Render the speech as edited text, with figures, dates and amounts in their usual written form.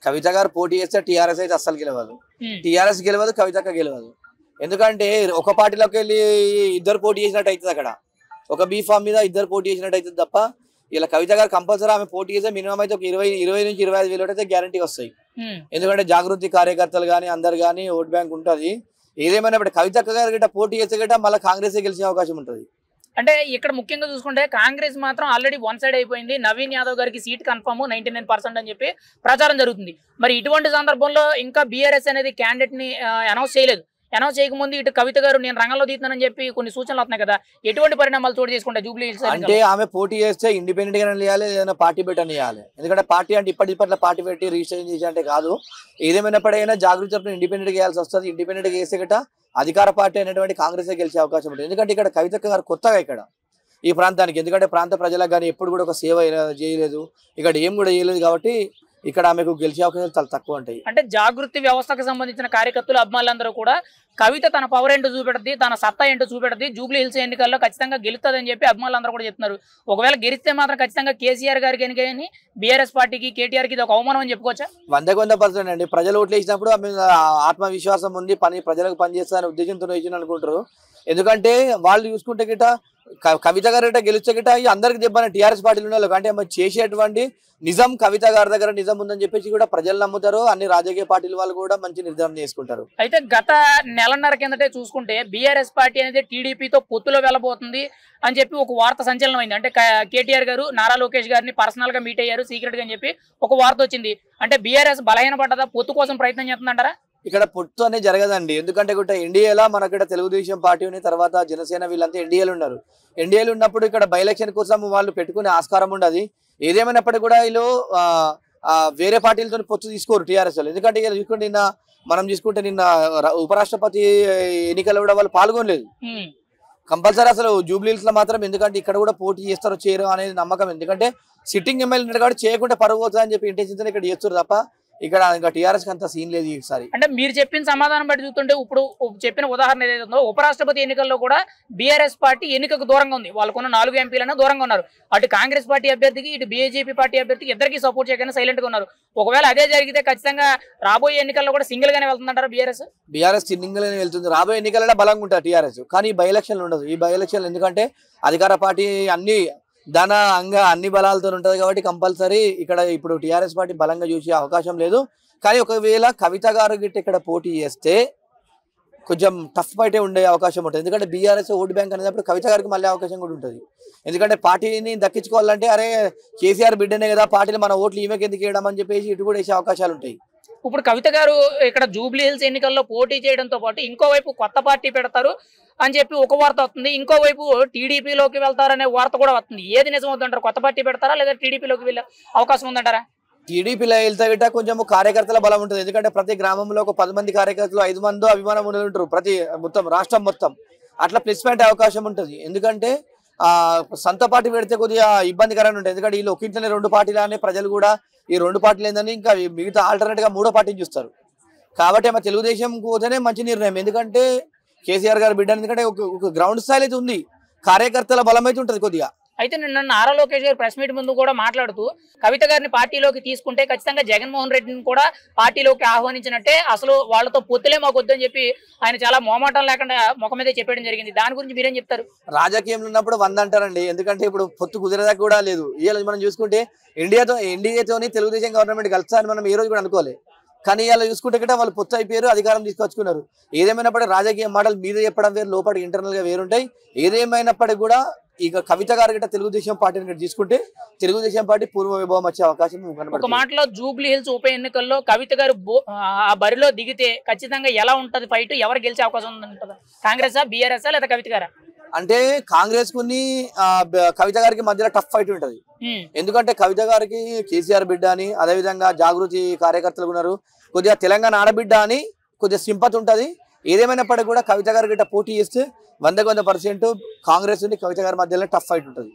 కవిత గారు పోటీ చేస్తే టీఆర్ఎస్ అయితే అస్సలు గెలవదు, టీఆర్ఎస్ గెలవదు, కవితక్క గెలవదు. ఎందుకంటే ఒక పార్టీలోకి వెళ్ళి ఇద్దరు పోటీ చేసినట్టు అవుతుంది, అక్కడ ఒక బీఫామ్ మీద ఇద్దరు పోటీ చేసినట్టు అవుతుంది తప్ప ఇలా కవిత గారు కంపల్సరీ ఆమె పోటీ చేస్తే మినిమం అయితే ఒక 20 నుంచి 25 వేలు అయితే గ్యారంటీ వస్తాయి. ఎందుకంటే జాగృతి కార్యకర్తలు కానీ అందరు కానీ ఓట్ బ్యాంక్ ఉంటుంది. ఏదేమైనా కవితక్క గారు గిట్ట పోటీ చేస్తే గిట్ట మళ్ళీ కాంగ్రెస్ గెలిచే అవకాశం ఉంటుంది. అంటే ఇక్కడ ముఖ్యంగా చూసుకుంటే కాంగ్రెస్ మాత్రం ఆల్రెడీ వన్ సైడ్ అయిపోయింది. నవీన్ యాదవ్ గారికి సీట్ కన్ఫర్మ్ 99% అని చెప్పి ప్రచారం జరుగుతుంది. మరి ఇటువంటి సందర్భంలో ఇంకా బీఆర్ఎస్ అనేది క్యాండిడేట్ ని అనౌన్స్ చేయలేదు. అనౌన్స్ చేయకముందు ఇటు కవిత గారు నేను రంగంలో దిగుతానని చెప్పి కొన్ని సూచనలు వస్తున్నాయి కదా, ఎటువంటి పరిణామాలు చోటు చేసుకుంటే జూబ్లీ హిల్స్ అంటే ఆమె పోటీ చేస్తే ఇండిపెండెంట్ గా చేయాలి, ఏదైనా పార్టీ పెట్టని చేయాలి. ఎందుకంటే పార్టీ అంటే ఇప్పటిపట్ల పార్టీ పెట్టి రిజిస్ట్రేషన్ చేసి అంటే కాదు, ఏదేమైనప్పుడైనా జాగృతి ఇండిపెండెంట్ గా చేయాల్సి వస్తుంది. ఇండిపెండెంట్ గా చేస్తే గట్ట అధికార పార్టీ అనేటువంటి కాంగ్రెస్ గెలిచే అవకాశం ఉంటుంది. ఎందుకంటే ఇక్కడ కవితక్క గారు కొత్తగా ఇక్కడ ఈ ప్రాంతానికి, ఎందుకంటే ప్రాంత ప్రజలకు కానీ ఎప్పుడు కూడా ఒక సేవ చేయలేదు, ఇక్కడ ఏం కూడా చేయలేదు కాబట్టి ఇక్కడ ఆమెకు గెలిచే అవకాశాలు చాలా తక్కువ ఉంటాయి. అంటే జాగృతి వ్యవస్థకు సంబంధించిన కార్యకర్తలు అభిమానులందరూ కూడా కవిత తన పవర్ ఏంటో చూపెడుతుంది, తన సత్తా ఏంటో చూపెడుతుంది, జూబ్లీ హిల్స్ ఎన్నికల్లో ఖచ్చితంగా గెలుస్తుందని చెప్పి అభిమానులందరూ కూడా చెప్తున్నారు. ఒకవేళ గెలిస్తే మాత్రం ఖచ్చితంగా కేసీఆర్ గారికి ఎన్నికని బీఆర్ఎస్ పార్టీకి కేటీఆర్ కి ఇది ఒక అవమానం అని చెప్పుకోవచ్చా? 100% అండి. ప్రజలు ఓట్లు వేసినప్పుడు ఆమె ఆత్మవిశ్వాసం ఉంది, ప్రజలకు పనిచేస్తారనే ఉద్దేశంతో వేసిన అనుకుంటారు. ఎందుకంటే వాళ్ళు చూసుకుంటే గిట్ట కవిత గారు గిట్ట గెలిస్తే గిట్ట అందరికి దెబ్బని టీఆర్ఎస్ పార్టీలు ఉన్న అంటే చేసేటువంటి నిజం కవిత గారి దగ్గర నిజం ఉందని చెప్పేసి కూడా ప్రజలు నమ్ముతారు. అన్ని రాజకీయ పార్టీల వాళ్ళు కూడా మంచి నిర్ధారణ చేసుకుంటారు. అయితే గత నెలన్నర కిందటే చూసుకుంటే బీఆర్ఎస్ పార్టీ అనేది టీడీపీతో పొత్తులో వెళ్ళబోతుంది అని చెప్పి ఒక వార్త సంచలనం అయింది. అంటే కేటీఆర్ గారు నారా లోకేష్ గారిని పర్సనల్ గా మీట్ అయ్యారు సీక్రెట్ గా అని చెప్పి ఒక వార్త వచ్చింది. అంటే బీఆర్ఎస్ బలహీన పడ్డదా, పొత్తు కోసం ప్రయత్నం చేస్తుందంటారా? ఇక్కడ పొత్తు అనేది జరగదండి. ఎందుకంటే ఇక్కడ ఎన్డీఏలా మనకి తెలుగుదేశం పార్టీ ఉంది, తర్వాత జనసేన వీళ్ళంతా ఎన్డీఏలు ఉన్నారు. ఎన్డీఏలు ఉన్నప్పుడు ఇక్కడ బై ఎలక్షన్ కోసం వాళ్ళు పెట్టుకునే ఆస్కారం ఉండదు. ఏదేమైనప్పటికీ కూడా వీళ్ళు వేరే పార్టీలతో పొత్తు తీసుకోరు టీఆర్ఎస్ వాళ్ళు. ఎందుకంటే చూసుకుంటే మనం చూసుకుంటే నిన్న ఉపరాష్ట్రపతి ఎన్నికల్లో కూడా వాళ్ళు పాల్గొనలేదు. కంపల్సరీ అసలు జూబ్లీ హిల్స్ లో మాత్రం, ఎందుకంటే ఇక్కడ కూడా పోటీ చేస్తారో చేయరు అనేది నమ్మకం. ఎందుకంటే సిట్టింగ్ ఎమ్మెల్యే ఉన్నాడు కాబట్టి చేయకుండా పరుగు పోతుంది అని చెప్పి ఇంటెన్షన్ ఇక్కడ చేస్తారు తప్ప ఇక్కడ ఇంకా టీఆర్ఎస్ అంత సీన్ లేదు ఈసారి. అంటే మీరు చెప్పిన సమాధానం బట్టి చూస్తుంటే ఇప్పుడు చెప్పిన ఉదాహరణ ఏదైతే ఉందో ఉపరాష్ట్రపతి ఎన్నికల్లో కూడా బీఆర్ఎస్ పార్టీ ఎన్నికకు దూరంగా ఉంది. వాళ్ళకున్న 4 ఎంపీలైనా దూరంగా ఉన్నారు. అటు కాంగ్రెస్ పార్టీ అభ్యర్థికి ఇటు బీజేపీ పార్టీ అభ్యర్థికి ఇద్దరికి సపోర్ట్ చేయకుండా సైలెంట్ గా ఉన్నారు. ఒకవేళ అదే జరిగితే ఖచ్చితంగా రాబోయే ఎన్నికల్లో కూడా సింగిల్ గానే వెళ్తుందంటారా బీఆర్ఎస్ సింగిల్ గానే వెళ్తుంది. రాబోయే ఎన్నికల్లో బలంగా ఉంటారు టీఆర్ఎస్, కానీ బై ఎలక్షన్లు ఉండదు. ఈ బై ఎలక్షన్లు ఎందుకంటే అధికార పార్టీ అన్ని బలాలతో ఉంటది కాబట్టి కంపల్సరీ ఇక్కడ ఇప్పుడు టీఆర్ఎస్ పార్టీ బలంగా చూసే అవకాశం లేదు. కానీ ఒకవేళ కవిత గారు గిట్ట ఇక్కడ పోటీ చేస్తే కొంచెం టఫ్ ఫైటే ఉండే అవకాశం ఉంటుంది. ఎందుకంటే బీఆర్ఎస్ ఓటు బ్యాంక్ అనేటప్పుడు కవిత గారికి మళ్ళీ అవకాశం కూడా ఉంటుంది. ఎందుకంటే పార్టీని దక్కించుకోవాలంటే అరే కేసీఆర్ బిడ్డనే కదా, పార్టీలు మన ఓట్లు ఈమెకి ఎందుకు వేయడం అని చెప్పేసి ఇటు కూడా వేసే అవకాశాలు ఉంటాయి. ఇప్పుడు కవిత గారు ఇక్కడ జూబ్లీ హిల్స్ ఎన్నికల్లో పోటీ చేయడంతో పాటు ఇంకోవైపు కొత్త పార్టీ పెడతారు అని చెప్పి ఒక వార్త వస్తుంది, ఇంకోవైపు టీడీపీలోకి వెళ్తారనే వార్త కూడా వస్తుంది. ఏది నిజం అవుతుంటారు? కొత్త పార్టీ పెడతారా లేదా టీడీపీలోకి వెళ్ళే అవకాశం ఉందంటారా? టీడీపీలో వెళ్తే గిట్ట కొంచెం కార్యకర్తల బలం ఉంటుంది. ఎందుకంటే ప్రతి గ్రామంలో ఒక 10 మంది కార్యకర్తలు 5 మందో అభిమానం ఉంటారు, ప్రతి రాష్ట్రం మొత్తం అట్లా ప్లస్ పాయింట్ అవకాశం ఉంటుంది. ఎందుకంటే సొంత పార్టీ పెడితే కొద్దిగా ఇబ్బందికరంగా ఉంటుంది. ఎందుకంటే వీళ్ళు ఒక ఇంట్లోనే 2 పార్టీలనే ప్రజలు కూడా ఈ 2 పార్టీలు ఏందని ఇంకా మిగతా ఆల్టర్నేట్ గా 3వ పార్టీని చూస్తారు. కాబట్టి ఆమె తెలుగుదేశం పోతేనే మంచి నిర్ణయం. ఎందుకంటే కేసీఆర్ గారి బిడ్డ, ఎందుకంటే ఒక గ్రౌండ్ స్థాయి అయితే ఉంది, కార్యకర్తల బలం అయితే ఉంటుంది కొద్దిగా. అయితే నిన్న నారా లోకేష్ గారు ప్రెస్ మీట్ ముందు కూడా మాట్లాడుతూ కవిత గారిని పార్టీలోకి తీసుకుంటే ఖచ్చితంగా జగన్మోహన్ రెడ్డిని కూడా పార్టీలోకి ఆహ్వానించినట్టే, అసలు వాళ్ళతో పొత్తులే మాకు వద్దని చెప్పి ఆయన చాలా మోమాటం లేకుండా ముఖం మీదే చెప్పడం జరిగింది. దాని గురించి మీరేం చెప్తారు? రాజకీయంలో ఉన్నప్పుడు 100 అంటారండి. ఎందుకంటే ఇప్పుడు పొత్తు కుదిరేదాకా కూడా లేదు. ఇవాళ మనం చూసుకుంటే ఎన్డీఏతోని తెలుగుదేశం గవర్నమెంట్ కలుస్తారని మనం ఏ రోజు కూడా అనుకోలేదు. కానీ ఇలా చూసుకుంటే గిట్ట వాళ్ళు పొత్తు అయిపోయారు, అధికారం తీసుకొచ్చుకున్నారు. ఏదేమైనప్పటికీ రాజకీయ మాటలు మీద చెప్పడం వేరు, లోపల ఇంటర్నల్ గా వేరుంటాయి. ఏదేమైనప్పటికీ కూడా ఇక కవిత గారు గిట్ట తెలుగుదేశం పార్టీని తీసుకుంటే తెలుగుదేశం పార్టీ పూర్వ వైభవం వచ్చే అవకాశం కనబడుతుంది. ఒక మాటలో జూబ్లీ హిల్స్ ఉప ఎన్నికల్లో కవిత గారు ఆ బరిలో దిగితే ఖచ్చితంగా ఎలా ఉంటది ఫైట్, ఎవరు గెలిచే అవకాశం ఉందంటారా? కాంగ్రెసా, బీఆర్ఎస్ లేదా కవిత గారా? అంటే కాంగ్రెస్ కుని కవిత గారికి మధ్యలో టఫ్ ఫైట్ ఉంటది. ఎందుకంటే కవిత గారికి కేసీఆర్ బిడ్డ అని, అదేవిధంగా జాగృతి కార్యకర్తలు ఉన్నారు, కొద్దిగా తెలంగాణ ఆడబిడ్డ అని కొద్దిగా సింపతి ఉంటది. ఏదేమైనప్పటికీ కూడా కవిత గారి గిట్ట పోటీ చేస్తే 100% కాంగ్రెస్ కవిత గారి మధ్యలో టఫ్ ఫైట్ ఉంటుంది.